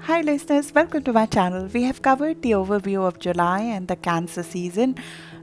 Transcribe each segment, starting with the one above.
Hi listeners, welcome to my channel. We have covered the overview of July and the Cancer season,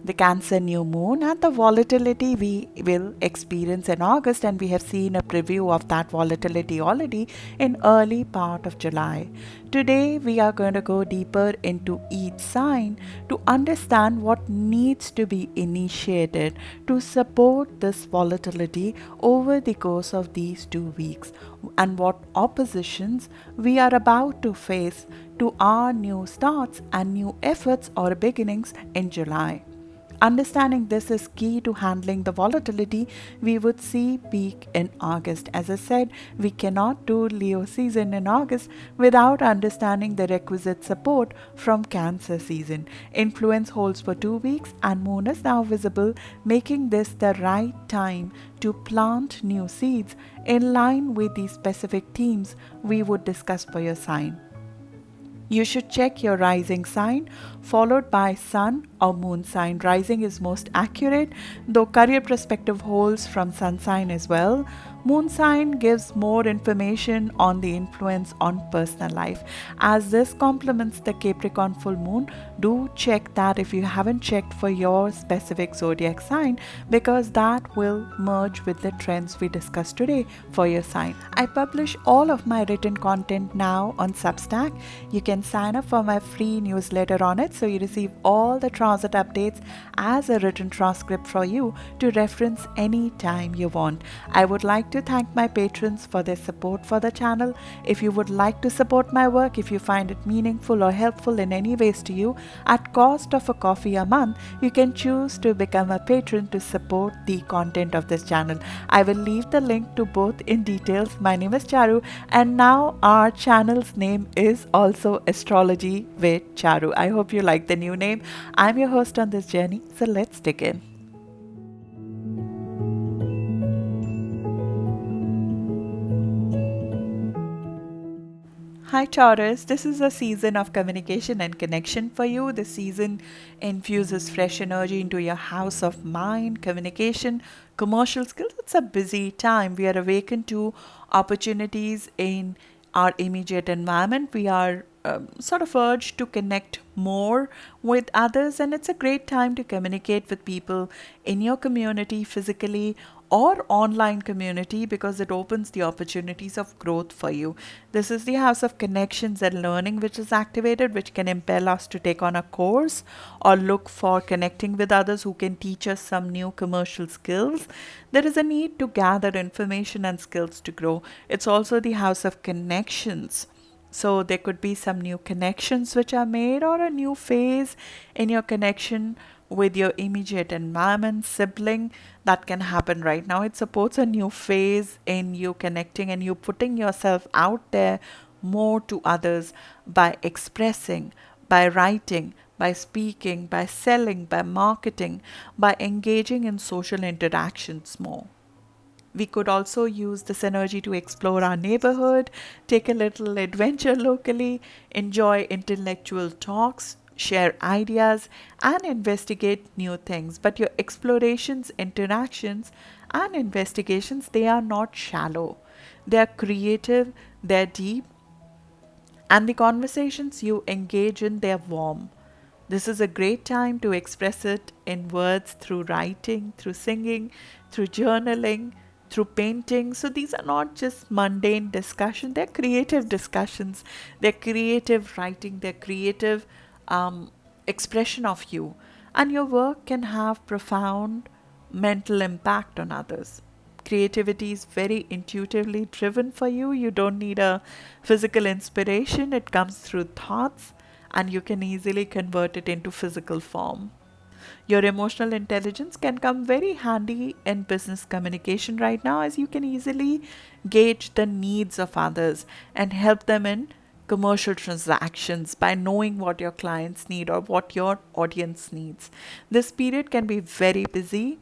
the Cancer new moon, and the volatility we will experience in August, and we have seen a preview of that volatility already in early part of July. Today we are going to go deeper into each sign to understand what needs to be initiated to support this volatility over the course of these 2 weeks, and what oppositions we are about to face to our new starts and new efforts or beginnings in July. Understanding this is key to handling the volatility we would see peak in August. As I said, we cannot do Leo season in August without understanding the requisite support from Cancer season. Influence holds for 2 weeks and moon is now visible, making this the right time to plant new seeds in line with the specific themes we would discuss for your sign. You should check your rising sign followed by sun or moon sign. Rising is most accurate, though career perspective holds from sun sign as well. Moon sign gives more information on the influence on personal life. As this complements the Capricorn full moon, do check that if you haven't checked for your specific zodiac sign, because that will merge with the trends we discussed today for your sign. I publish all of my written content now on Substack. You can sign up for my free newsletter on it so you receive all the transit updates as a written transcript for you to reference anytime you want. I would like to thank my patrons for their support for the channel. If you would like to support my work, if you find it meaningful or helpful in any ways to you, at cost of a coffee a month, you can choose to become a patron to support the content of this channel. I will leave the link to both in details. My name is Charu, and now our channel's name is also Astrology with Charu. I hope you like the new name. I'm your host on this journey, so let's dig in. Hi Taurus, this is a season of communication and connection for you. The season infuses fresh energy into your house of mind, communication, commercial skills. It's a busy time. We are awakened to opportunities in our immediate environment. We are sort of urged to connect more with others, and it's a great time to communicate with people in your community, physically or online community, because it opens the opportunities of growth for you. This is the house of connections and learning which is activated, which can impel us to take on a course or look for connecting with others who can teach us some new commercial skills. There is a need to gather information and skills to grow. It's also the house of connections. So there could be some new connections which are made, or a new phase in your connection with your immediate environment, sibling, that can happen right now. It supports a new phase in you connecting and you putting yourself out there more to others by expressing, by writing, by speaking, by selling, by marketing, by engaging in social interactions more. We could also use this energy to explore our neighborhood, take a little adventure locally, enjoy intellectual talks, share ideas, and investigate new things. But your explorations, interactions, and investigations, they are not shallow. They are creative, they're deep, and the conversations you engage in, they're warm. This is a great time to express it in words, through writing, through singing, through journaling, through painting. So these are not just mundane discussion, they're creative discussions, they're creative writing, they're creative expression of you. And your work can have profound mental impact on others. Creativity is very intuitively driven for you. You don't need a physical inspiration, it comes through thoughts, and you can easily convert it into physical form. Your emotional intelligence can come very handy in business communication right now, as you can easily gauge the needs of others and help them in commercial transactions by knowing what your clients need or what your audience needs. This period can be very busy,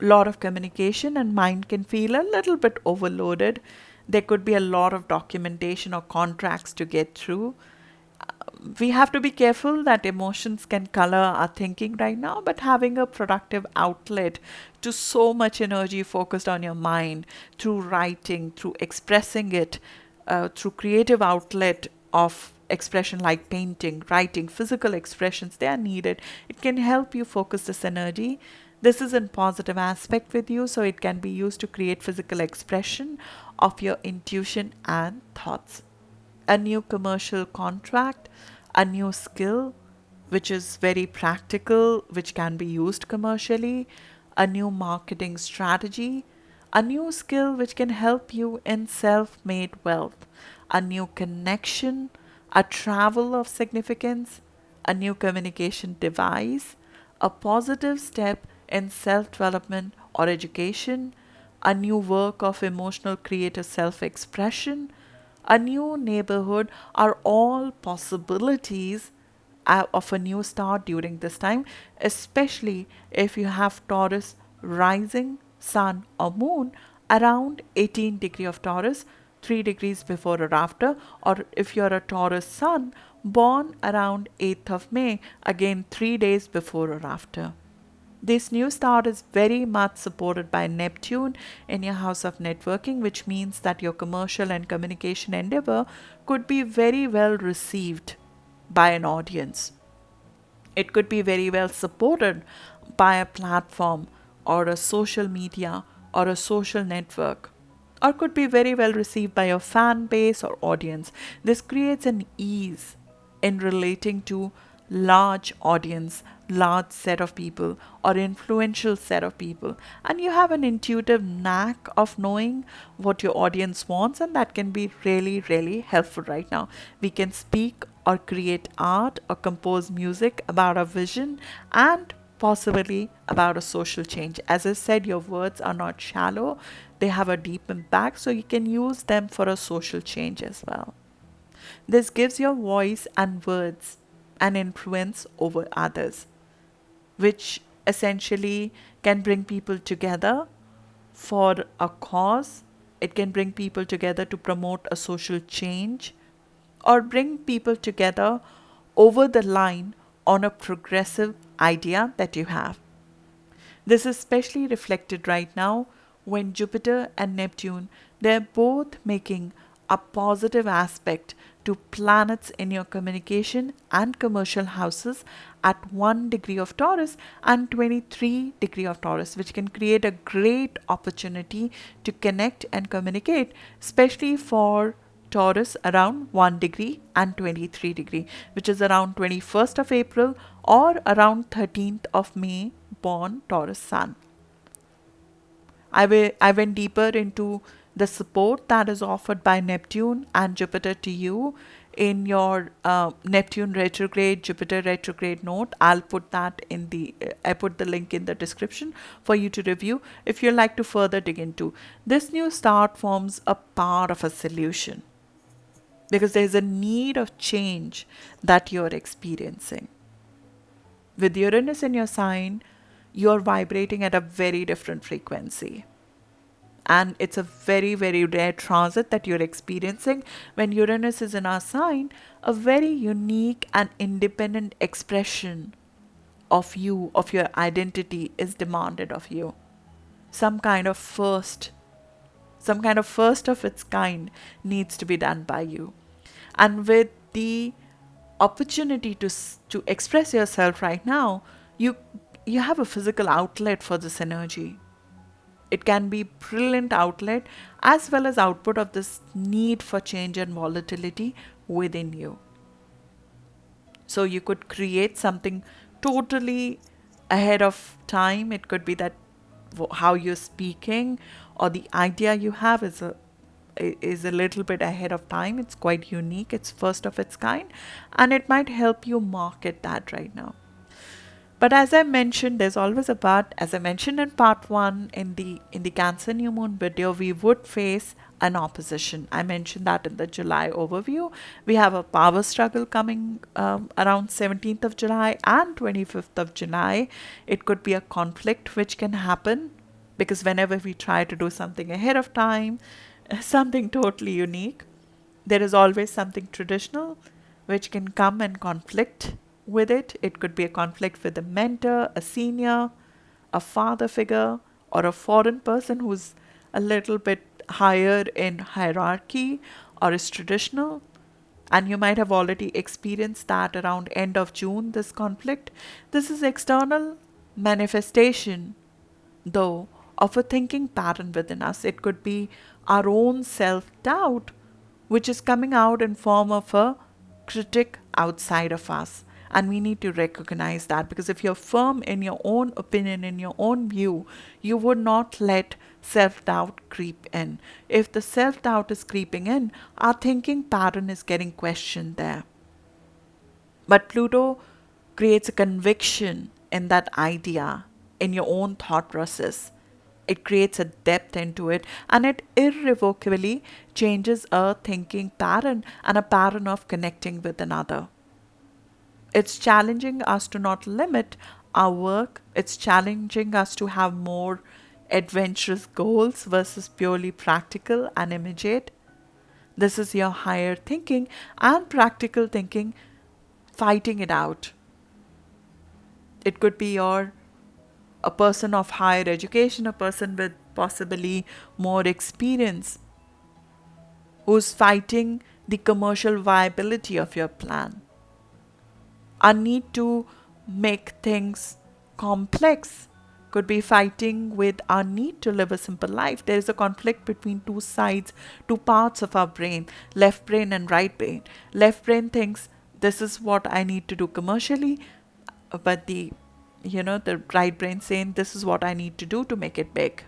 lot of communication, and mind can feel a little bit overloaded. There could be a lot of documentation or contracts to get through. We have to be careful that emotions can color our thinking right now, but having a productive outlet to so much energy focused on your mind through writing, through expressing it, through creative outlet of expression like painting, writing, physical expressions, they are needed. It can help you focus this energy. This is in positive aspect with you, so it can be used to create physical expression of your intuition and thoughts. A new commercial contract, a new skill, which is very practical, which can be used commercially, a new marketing strategy, a new skill which can help you in self made wealth, a new connection, a travel of significance, a new communication device, a positive step in self development or education, a new work of emotional creative self expression, a new neighborhood are all possibilities of a new start during this time, especially if you have Taurus rising, sun, or moon around 18 degree of Taurus, 3 degrees before or after, or if you're a Taurus sun born around 8th of May, again 3 days before or after. This new start is very much supported by Neptune in your house of networking, which means that your commercial and communication endeavor could be very well received by an audience. It could be very well supported by a platform or a social media or a social network, or could be very well received by your fan base or audience. This creates an ease in relating to large audience, large set of people, or influential set of people, and you have an intuitive knack of knowing what your audience wants, and that can be really helpful right now. We can speak or create art or compose music about a vision and possibly about a social change. As I said, your words are not shallow, they have a deep impact, so you can use them for a social change as well. This gives your voice and words an influence over others, which essentially can bring people together for a cause. It can bring people together to promote a social change or bring people together over the line on a progressive idea that you have. This is especially reflected right now when Jupiter and Neptune, they're both making a positive aspect to planets in your communication and commercial houses at 1 degree of Taurus and 23 degree of Taurus, which can create a great opportunity to connect and communicate, especially for Taurus around 1 degree and 23 degree, which is around 21st of April or around 13th of May born Taurus sun. I went deeper into the support that is offered by Neptune and Jupiter to you in your Neptune retrograde, Jupiter retrograde note. I put the link in the description for you to review if you'd like to further dig into. This new start forms a part of a solution because there's a need of change that you're experiencing. With Uranus in your sign, you're vibrating at a very different frequency. And it's a very rare transit that you're experiencing when Uranus is in our sign, a very unique and independent expression of you, of your identity is demanded of you. Some kind of first of its kind needs to be done by you. And with the opportunity to express yourself right now, you have a physical outlet for this energy. It can be brilliant outlet as well as output of this need for change and volatility within you. So you could create something totally ahead of time. It could be that how you're speaking or the idea you have is a little bit ahead of time. It's quite unique. It's first of its kind, and it might help you market that right now. But as I mentioned, there's always a but. As I mentioned in part 1 in the Cancer New Moon video, we would face an opposition. I mentioned that in the July overview. We have a power struggle coming around 17th of July and 25th of July. It could be a conflict which can happen because whenever we try to do something ahead of time, something totally unique, there is always something traditional which can come and conflict with it. It could be a conflict with a mentor, a senior, a father figure, or a foreign person who's a little bit higher in hierarchy or is traditional. And you might have already experienced that around end of June, this conflict. This is external manifestation, though, of a thinking pattern within us. It could be our own self-doubt, which is coming out in form of a critic outside of us. And we need to recognize that, because if you're firm in your own opinion, in your own view, you would not let self-doubt creep in. If the self-doubt is creeping in, our thinking pattern is getting questioned there. But Pluto creates a conviction in that idea, in your own thought process. It creates a depth into it, and it irrevocably changes a thinking pattern and a pattern of connecting with another. It's challenging us to not limit our work. It's challenging us to have more adventurous goals versus purely practical and immediate. This is your higher thinking and practical thinking fighting it out. It could be a person of higher education, a person with possibly more experience, who's fighting the commercial viability of your plan. Our need to make things complex could be fighting with our need to live a simple life. There is a conflict between two sides, two parts of our brain, left brain and right brain. Left brain thinks this is what I need to do commercially, but the right brain saying this is what I need to do to make it big,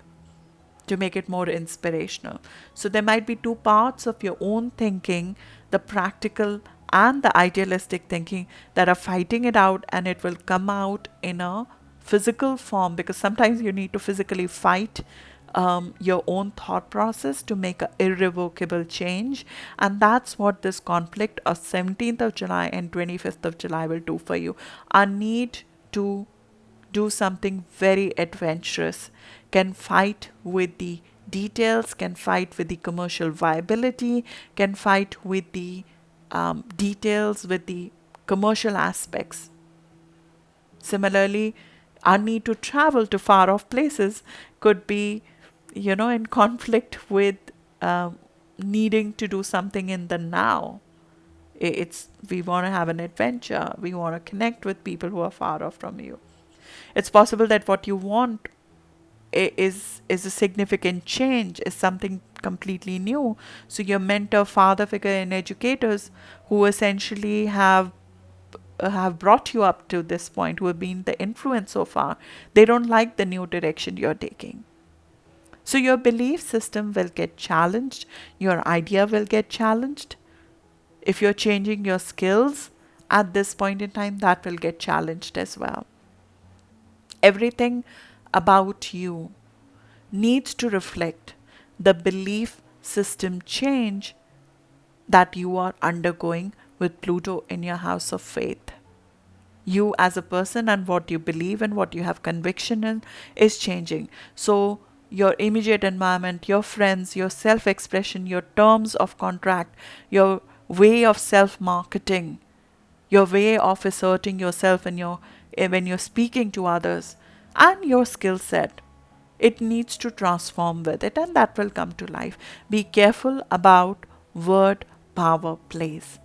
to make it more inspirational. So there might be two parts of your own thinking, the practical and the idealistic thinking, that are fighting it out, and it will come out in a physical form, because sometimes you need to physically fight your own thought process to make an irrevocable change. And that's what this conflict of 17th of July and 25th of July will do for you. Our need to do something very adventurous can fight with the details, can fight with the commercial viability, can fight with the details, with the commercial aspects. Similarly, our need to travel to far off places could be, in conflict with needing to do something in the now. We want to have an adventure. We want to connect with people who are far off from you. It's possible that what you want is a significant change, is something completely new. So your mentor, father figure, and educators who essentially have brought you up to this point, who have been the influence so far, they don't like the new direction you're taking. So your belief system will get challenged, your idea will get challenged. If you're changing your skills at this point in time, that will get challenged as well. Everything about you needs to reflect the belief system change that you are undergoing with Pluto in your house of faith. You as a person and what you believe and what you have conviction in is changing. So your immediate environment, your friends, your self-expression, your terms of contract, your way of self-marketing, your way of asserting yourself when you're speaking to others, and your skill set, it needs to transform with it, and that will come to life. Be careful about word power plays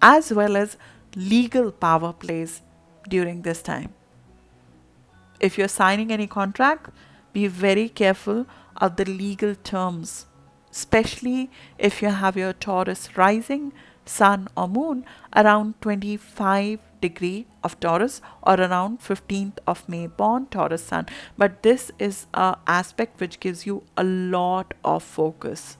as well as legal power plays during this time. If you're signing any contract, be very careful of the legal terms, especially if you have your Taurus rising, sun or moon around 25° of Taurus, or around 15th of May born Taurus sun. But this is an aspect which gives you a lot of focus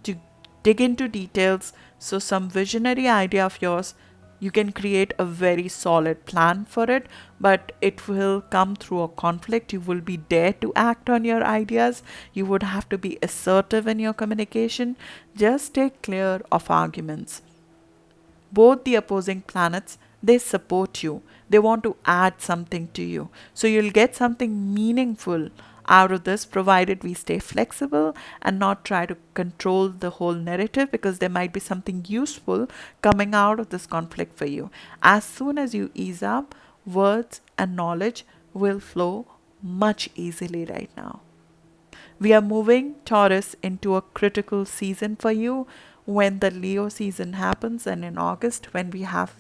to dig into details. So some visionary idea of yours, you can create a very solid plan for it, but it will come through a conflict. You will be there to act on your ideas. You would have to be assertive in your communication. Just stay clear of arguments. Both the opposing planets, they support you. They want to add something to you. So you'll get something meaningful out of this, provided we stay flexible and not try to control the whole narrative, because there might be something useful coming out of this conflict for you. As soon as you ease up, words and knowledge will flow much easily right now. We are moving, Taurus, into a critical season for you, when the Leo season happens, and in August when we have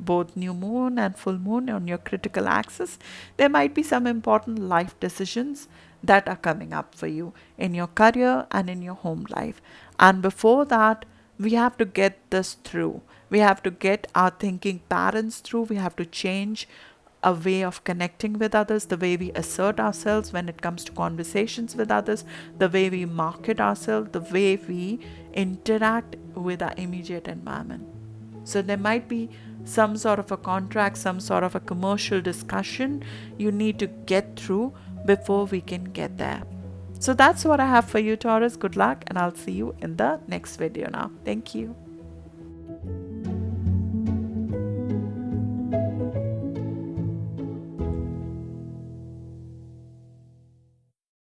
both new moon and full moon on your critical axis, there might be some important life decisions that are coming up for you in your career and in your home life. And before that, we have to get this through. We have to get our thinking patterns through. We have to change a way of connecting with others, the way we assert ourselves when it comes to conversations with others, the way we market ourselves, the way we interact with our immediate environment. So there might be some sort of a contract, some sort of a commercial discussion you need to get through before we can get there. So that's what I have for you, Taurus. Good luck, and I'll see you in the next video now. Thank you.